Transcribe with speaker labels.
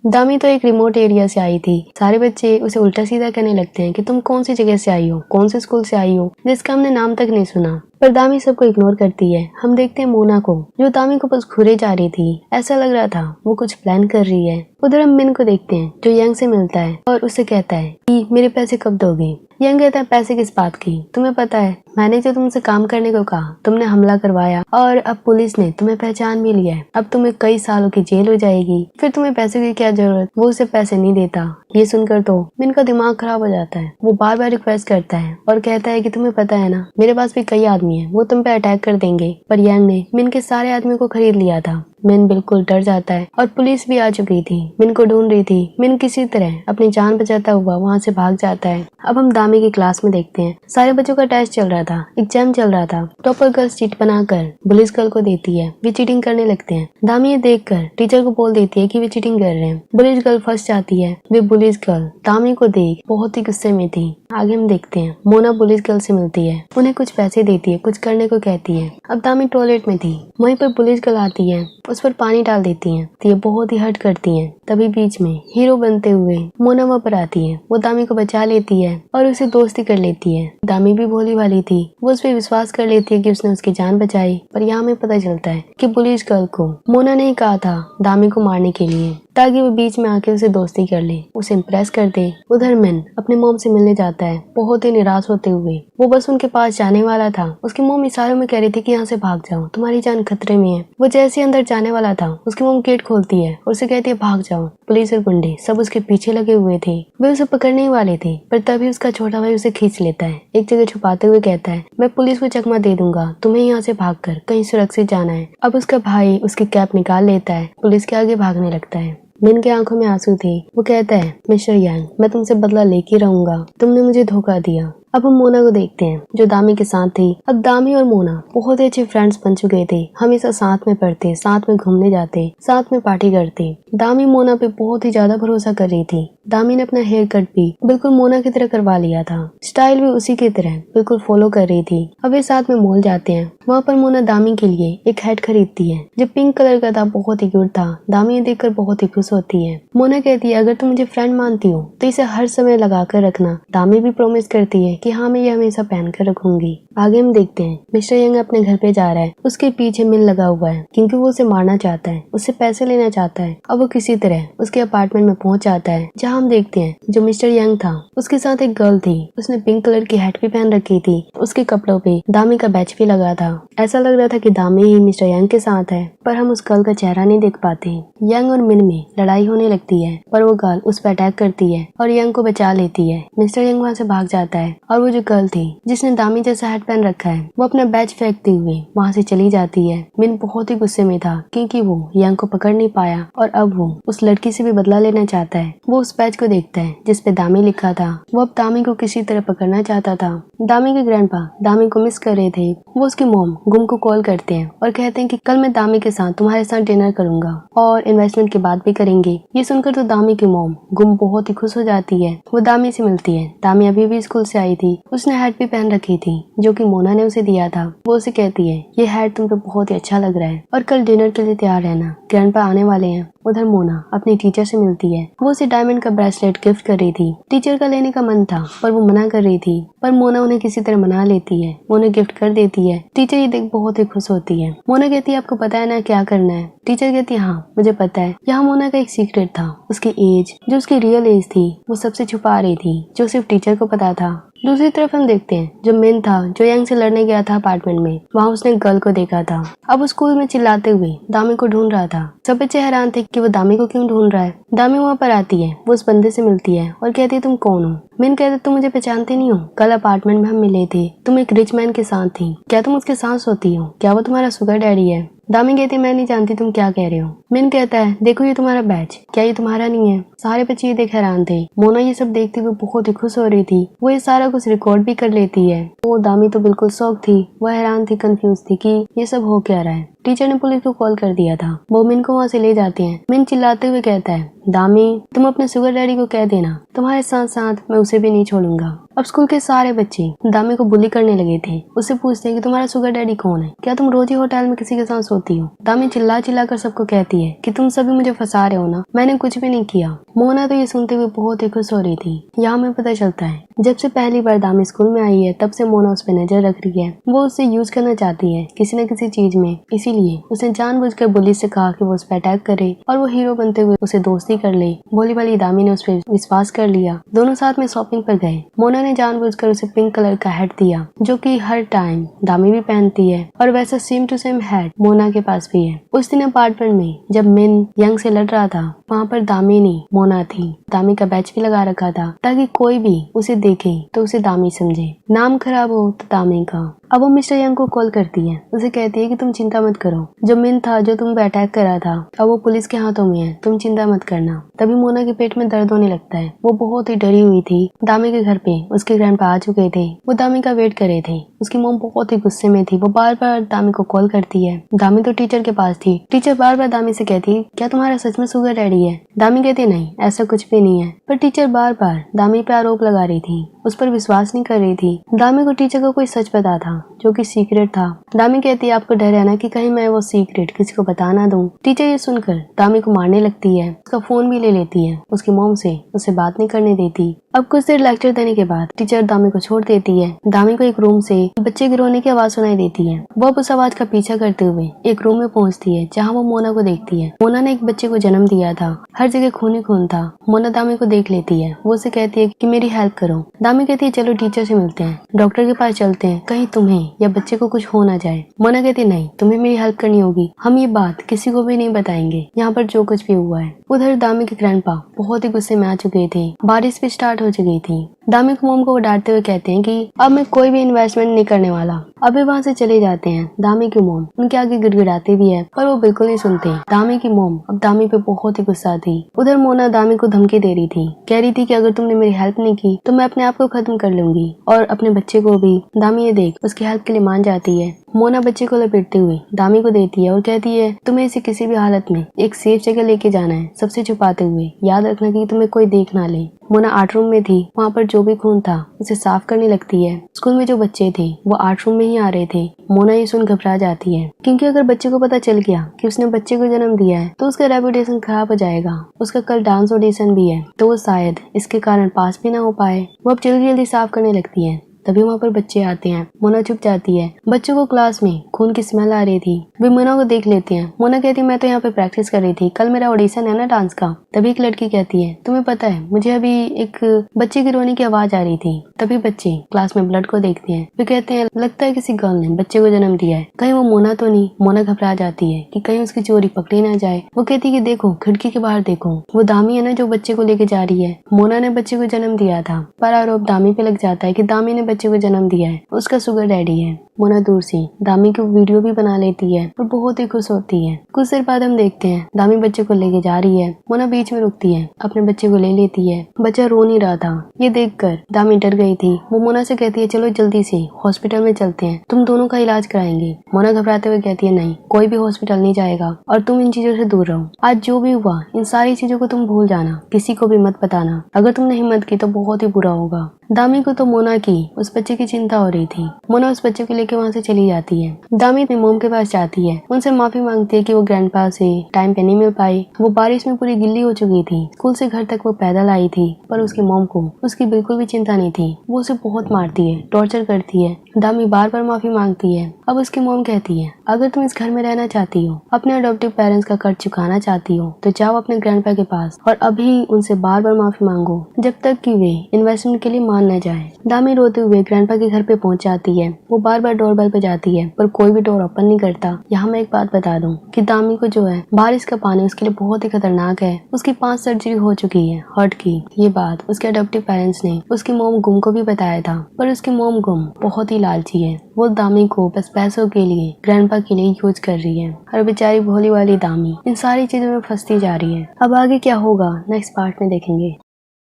Speaker 1: दामी तो एक रिमोट एरिया से आई थी। सारे बच्चे उसे उल्टा सीधा कहने लगते हैं कि तुम कौन सी जगह से आई हो, कौन से स्कूल से आई हो, जिसका हमने नाम तक नहीं सुना। पर दामी सबको इग्नोर करती है। हम देखते हैं मोना को, जो दामी को बस घूरे जा रही थी। ऐसा लग रहा था वो कुछ प्लान कर रही है। उधर हम मिन को देखते हैं, जो यंग से मिलता है और उससे कहता है कि मेरे पैसे कब दोगे। यंग कहता है पैसे किस बात की, तुम्हें पता है मैंने जो तुमसे काम करने को कहा, तुमने हमला करवाया और अब पुलिस ने तुम्हें पहचान भी लिया है। अब तुम्हें कई सालों की जेल हो जाएगी, फिर तुम्हें पैसे की क्या जरूरत। वो उसे पैसे नहीं देता। ये सुनकर तो मिन का दिमाग खराब हो जाता है। वो बार बार रिक्वेस्ट करता है और कहता है कि तुम्हें पता है ना, मेरे पास भी कई आदमी है, वो तुम पे अटैक कर देंगे। पर यंग ने मिन के सारे आदमी को खरीद लिया था। मिन बिल्कुल डर जाता है और पुलिस भी आ चुकी थी, मिन को ढूंढ रही थी। मिन किसी तरह अपनी जान बचाता हुआ वहाँ से भाग जाता है। अब हम दामी की क्लास में देखते हैं। सारे बच्चों का टेस्ट चल रहा था, एग्जाम चल रहा था। टॉपर गर्ल्स चीट बनाकर बुलिस गर्ल को देती है। वे चीटिंग करने लगते हैं। दामी ये देखकर टीचर को बोल देती है कि वे चीटिंग कर रहे हैं। बुलिस गर्ल फंस जाती है। वे बुलिस गर्ल दामी को देख बहुत ही गुस्से में थी। आगे हम देखते हैं मोना बुलिस गर्ल से मिलती है, उन्हें कुछ पैसे देती है, कुछ करने को कहती है। अब दामी टॉयलेट में थी, वहीं पर बुलिस गर्ल आती है, उस पर पानी डाल देती है तो ये बहुत ही हर्ट करती है। तभी बीच में हीरो बनते हुए मोना वहाँ पर आती है। वो दामी को बचा लेती है और उसे दोस्ती कर लेती है। दामी भी भोली वाली थी, वो उस पर विश्वास कर लेती है कि उसने उसकी जान बचाई। पर यहाँ हमें पता चलता है कि पुलिस गर्ल को मोना ने कहा था दामी को मारने के लिए, ताकि वो बीच में आके उसे दोस्ती कर ले, उसे इम्प्रेस कर दे। उधर मिन अपने मॉम से मिलने जाता है, बहुत ही निराश होते हुए। वो बस उनके पास जाने वाला था। उसकी मॉम इशारों में कह रही थी कि यहाँ से भाग जाओ, तुम्हारी जान खतरे में है। वो जैसे ही अंदर जाने वाला था, उसकी मॉम गेट खोलती है और उसे कहती है भाग जाओ। पुलिस और गुंडे सब उसके पीछे लगे हुए थे। वे उसे पकड़ने ही वाले थे, पर तभी उसका छोटा भाई उसे खींच लेता है। एक जगह छुपाते हुए कहता है मैं पुलिस को चकमा दे दूंगा, तुम्हें यहाँ से भागकर कहीं सुरक्षित जाना है। अब उसका भाई उसकी कैप निकाल लेता है, पुलिस के आगे भागने लगता है। मिन की आंखों में आंसू थे। वो कहता है मिस्टर यांग, मैं तुमसे बदला लेके रहूंगा, तुमने मुझे धोखा दिया। अब हम मोना को देखते हैं, जो दामी के साथ थी। अब दामी और मोना बहुत ही अच्छे फ्रेंड्स बन चुके थे। हमेशा साथ में पढ़ते, साथ में घूमने जाते, साथ में पार्टी करते। दामी मोना पे बहुत ही ज्यादा भरोसा कर रही थी। दामी ने अपना हेयर कट भी बिल्कुल मोना की तरह करवा लिया था, स्टाइल भी उसी की तरह बिल्कुल फॉलो कर रही थी। अब वे साथ में मॉल जाते हैं। वहाँ पर मोना दामी के लिए एक हैट खरीदती है जो पिंक कलर का था, बहुत ही क्यूट था। दामी ये देखकर बहुत ही खुश होती है। मोना कहती है अगर तुम मुझे फ्रेंड मानती हो तो इसे हर समय लगा कर रखना। दामी भी प्रॉमिस करती है कि हाँ मैं ये हमेशा पहन कर रखूंगी। आगे हम देखते हैं मिस्टर यंग अपने घर पे जा रहा है। उसके पीछे मिल लगा हुआ है क्योंकि वो उसे मारना चाहता है, उससे पैसे लेना चाहता है। अब वो किसी तरह उसके अपार्टमेंट में पहुंच जाता है, जहाँ हम देखते हैं जो मिस्टर यंग था उसके साथ एक गर्ल थी। उसने पिंक कलर की हैट भी पहन रखी थी। उसके कपड़ों पे दामी का बैच भी लगा था। ऐसा लग रहा था कि दामी ही मिस्टर यंग के साथ है, पर हम उस गर्ल का चेहरा नहीं देख पाते। यंग और मिन में लड़ाई होने लगती है, पर वो गर्ल उस पर अटैक करती है और यंग को बचा लेती है। मिस्टर यंग वहाँ से भाग जाता है और वो जो गर्ल थी जिसने दामी जैसा हैट पहन रखा है, वो अपना बैच फेंकते हुए वहाँ से चली जाती है। मिन बहुत ही गुस्से में था क्योंकि वो यंग को पकड़ नहीं पाया और अब वो उस लड़की से भी बदला लेना चाहता है। वो उस बैच को देखता है जिसपे दामी लिखा था। वो अब दामी को किसी तरह पकड़ना चाहता था। दामी के ग्रैंडपा दामी को मिस कर रहे थे। वो उसकी मॉम गुम को कॉल करते हैं और कहते हैं कि कल मैं दामी के साथ तुम्हारे साथ डिनर करूंगा और इन्वेस्टमेंट की बात भी करेंगे। ये सुनकर तो दामी की मॉम गुम बहुत ही खुश हो जाती है। वो दामी से मिलती है। दामी अभी भी स्कूल से आई थी। उसने हैट भी पहन रखी थी जो कि मोना ने उसे दिया था। वो उसे कहती है ये हैट तुम पे बहुत ही अच्छा लग रहा है और कल डिनर के लिए तैयार रहना, ग्रैंडपा आने वाले हैं। उधर मोना अपनी टीचर से मिलती है। वो उसे डायमंड का ब्रेसलेट गिफ्ट कर रही थी। टीचर का लेने का मन था पर वो मना कर रही थी, पर मोना उन्हें किसी तरह मना लेती है। वो उन्हें गिफ्ट कर देती है। टीचर ये देख बहुत ही खुश होती है। मोना कहती है आपको पता है ना क्या करना है। टीचर कहती है हाँ मुझे पता है। यहाँ मोना का एक सीक्रेट था, उसकी एज जो उसकी रियल एज थी वो सबसे छुपा रही थी, जो सिर्फ टीचर को पता था। दूसरी तरफ हम देखते हैं जो मिन था, जो यंग से लड़ने गया था अपार्टमेंट में, वहाँ उसने गर्ल को देखा था। अब वो स्कूल में चिल्लाते हुए दामी को ढूंढ रहा था। सब बच्चे हैरान थे कि वो दामी को क्यों ढूंढ रहा है। दामी वहाँ पर आती है, वो उस बंदे से मिलती है और कहती है तुम कौन हो। मिन कहते तुम मुझे पहचानते नहीं हो, कल अपार्टमेंट में हम मिले थे, तुम एक रिच मैन के साथ थी, क्या तुम उसके साथ सोती हो, क्या वो तुम्हारा सुगर डैडी है। दामी कहती मैं नहीं जानती तुम क्या कह रहे हो। मिन कहता है देखो ये तुम्हारा बैच, क्या ये तुम्हारा नहीं है। सारे बच्चे ये देख हैरान थे। मोना ये सब देखते हुए बहुत ही खुश हो रही थी। वो ये सारा कुछ रिकॉर्ड भी कर लेती है। वो दामी तो बिल्कुल शॉक थी, वो हैरान थी, कंफ्यूज थी कि ये सब हो क्या रहा है। टीचर ने पुलिस को कॉल कर दिया था। वो मिन को वहाँ से ले जाते हैं। मिन चिल्लाते हुए कहता है दामी तुम अपने सुगर डैडी को कह देना, तुम्हारे साथ साथ मैं उसे भी नहीं छोड़ूंगा। अब स्कूल के सारे बच्चे दामी को बुली करने लगे थे। उससे पूछते हैं कि तुम्हारा शुगर डैडी कौन है, क्या तुम रोज ही होटल में किसी के साथ सोती हो। दामी चिल्ला चिल्ला कर सबको कहती है कि तुम सभी मुझे फंसा रहे हो ना, मैंने कुछ भी नहीं किया। मोना तो ये सुनते हुए बहुत ही खुश हो रही थी। यहाँ हमें पता चलता है जब से पहली बार दामी स्कूल में आई है तब से मोना उस पर नजर रख रही है। वो उससे यूज करना चाहती है किसी न किसी चीज में, इसीलिए उसने जानबूझकर बुली से कहा कि वो उस पर अटैक करे और वो हीरो बनते हुए उसे दोस्ती कर ले। भोली वाली दामी ने उस पर विश्वास कर लिया। दोनों साथ में शॉपिंग पर गए। मोना ने जानबूझकर उसे पिंक कलर का हैट दिया जो कि हर टाइम दामी भी पहनती है और वैसा same to same hat Mona के पास भी है। उस दिन अपार्टमेंट में जब मिन यंग से लड़ रहा था वहाँ पर दामी नहीं मोना थी। दामी का बैच भी लगा रखा था ताकि कोई भी उसे देखे तो उसे दामी समझे, नाम खराब हो तो दामी का। अब वो मिस्टर यंग को कॉल करती है। उसे कहती है कि तुम चिंता मत करो, जो मिन था जो तुम पे अटैक करा था अब वो पुलिस के हाथों में है, तुम चिंता मत करना। तभी मोना के पेट में दर्द होने लगता है। वो बहुत ही डरी हुई थी। दामी के घर पे उसके ग्रैंडपा आ चुके थे। वो दामी का वेट कर रहे थे। उसकी मॉम बहुत ही गुस्से में थी। वो बार बार दामी को कॉल करती है। दामी तो टीचर के पास थी। टीचर बार बार दामी से कहती है क्या तुम्हारा सच में शुगर डैडी है। दामी कहती नहीं ऐसा कुछ भी नहीं है, पर टीचर बार बार दामी पे आरोप लगा रही थी, उस पर विश्वास नहीं कर रही थी। दामी को टीचर को कोई सच पता था जो कि सीक्रेट था। दामी कहती है आपको डर है ना कि कहीं मैं वो सीक्रेट किसी को बता ना दूं। टीचर ये सुनकर दामी को मारने लगती है। उसका फोन भी ले लेती है। उसकी मॉम से उससे बात नहीं करने देती। अब कुछ देर लेक्चर देने के बाद टीचर दामी को छोड़ देती है। दामी को एक रूम से बच्चे के रोने की आवाज सुनाई देती है। वो उस आवाज का पीछा करते हुए एक रूम में पहुंचती है जहाँ वो मोना को देखती है। मोना ने एक बच्चे को जन्म दिया था, हर जगह खून ही खून था। मोना दामी को देख लेती है। वो उसे कहती है कि मेरी हेल्प करो। दामी कहती है चलो टीचर से मिलते हैं, डॉक्टर के पास चलते हैं, कहीं तुम्हें या बच्चे को कुछ हो ना जाए। मोना कहती नहीं तुम्हें मेरी हेल्प करनी होगी, हम ये बात किसी को भी नहीं बताएंगे यहाँ पर जो कुछ भी हुआ है। उधर दामी के ग्रैंडपा बहुत ही गुस्से में आ चुके थे। बारिश भी स्टार्ट हो चुकी थी। दामी की मॉम को वो डांटते हुए कहते हैं कि अब मैं कोई भी इन्वेस्टमेंट नहीं करने वाला। अभी वहाँ से चले जाते हैं। दामी की मॉम उनके आगे गिड़गिड़ाती भी है पर वो बिल्कुल नहीं सुनते। दामी की मॉम अब दामी पे बहुत ही गुस्सा थी। उधर मोना दामी को धमकी दे रही थी, कह रही थी कि अगर तुमने मेरी हेल्प नहीं की तो मैं अपने आप को खत्म कर लूंगी और अपने बच्चे को भी। दामी ये देख उसकी हेल्प के लिए मान जाती है। मोना बच्चे को लपेटते हुए दामी को देती है और कहती है तुम्हें इसे किसी भी हालत में एक सेफ जगह लेके जाना है, सबसे छुपाते हुए। याद रखना कि तुम्हें कोई देख ना ले। मोना आर्ट रूम में थी। वहाँ पर जो भी खून था उसे साफ करने लगती है। स्कूल में जो बच्चे थे वो आर्ट रूम में ही आ रहे थे। मोना ये सुन घबरा जाती है क्योंकि अगर बच्चे को पता चल गया कि उसने बच्चे को जन्म दिया है तो उसका रेपुटेशन खराब हो जाएगा। उसका कल डांस ऑडिशन भी है तो वो शायद इसके कारण पास भी ना हो पाए। वो अब जल्दी जल्दी साफ करने लगती है। तभी वहाँ पर बच्चे आते हैं। मोना चुप जाती है। बच्चों को क्लास में खून की स्मेल आ रही थी। वे मोना को देख लेते हैं। मोना कहती है मैं तो यहाँ पे प्रैक्टिस कर रही थी, कल मेरा ऑडिशन है ना डांस का। तभी एक लड़की कहती है तुम्हें पता है मुझे अभी एक बच्चे की रोने की आवाज आ रही थी। तभी बच्चे क्लास में ब्लड को देखते हैं। वे कहते हैं लगता है किसी गर्ल ने बच्चे को जन्म दिया है, कहीं वो मोना तो नहीं। मोना घबरा जाती है कि कहीं उसकी चोरी पकड़ी ना जाए। वो कहती है कि देखो खिड़की के बाहर देखो, वो दामी है ना जो बच्चे को लेके जा रही है। मोना ने बच्चे को जन्म दिया था पर आरोप दामी पे लग जाता है कि दामी ने बच्चे को जन्म दिया है, उसका शुगर डैडी है। मोना दूर से दामी की वीडियो भी बना लेती है और बहुत ही खुश होती है। कुछ देर बाद हम देखते हैं दामी बच्चे को लेके जा रही है। मोना बीच में रुकती है, अपने बच्चे को ले लेती है। बच्चा रो नहीं रहा था। ये देखकर दामी डर गई थी। वो मोना से कहती है चलो जल्दी से हॉस्पिटल में चलते हैं, तुम दोनों का इलाज कराएंगे। मोना घबराते हुए कहती है नहीं कोई भी हॉस्पिटल नहीं जाएगा और तुम इन चीजों से दूर रहो। आज जो भी हुआ इन सारी चीजों को तुम भूल जाना, किसी को भी मत बताना। अगर तुमने हिम्मत की तो बहुत ही बुरा होगा। दामी को तो मोना की उस बच्चे की चिंता हो रही थी। मोना उस बच्चे को लेकर वहाँ से चली जाती है। दामी अपनी मोम के पास जाती है, उनसे माफी मांगती है कि वो ग्रैंडपा से टाइम पे नहीं मिल पाई। वो बारिश में पूरी गिल्ली हो चुकी थी। स्कूल से घर तक वो पैदल आई थी पर उसकी मोम को उसकी बिल्कुल भी चिंता नहीं थी। वो उसे बहुत मारती है, टॉर्चर करती है। दामी बार बार माफी मांगती है। अब उसकी मोम कहती है अगर तुम इस घर में रहना चाहती हो, अपने अडॉप्टिव पेरेंट्स का कर्ज चुकाना चाहती हो तो जाओ अपने ग्रैंडपा के पास और अभी उनसे बार बार माफी मांगो जब तक कि वे इन्वेस्टमेंट के लिए मान न जाए। दामी रोते हुए ग्रैंडपा के घर पे पहुंच जाती है। वो बार बार डोरबेल बजाती है पर कोई भी डोर ओपन नहीं करता। यहाँ मैं एक बात बता दूं कि दामी को जो है बारिश का पानी उसके लिए बहुत ही खतरनाक है। उसकी 5 सर्जरी हो चुकी है हार्ट की। ये बात उसके अडॉप्टिव पेरेंट्स ने उसकी मोम गुम को भी बताया था पर उसकी मोम गुम बहुत ही लालची है। वो दामी को बस पैसों के लिए ग्रैंडपा के लिए यूज कर रही है और बेचारी भोली वाली दामी इन सारी चीजों में फंसती जा रही है। अब आगे क्या होगा नेक्स्ट पार्ट में देखेंगे।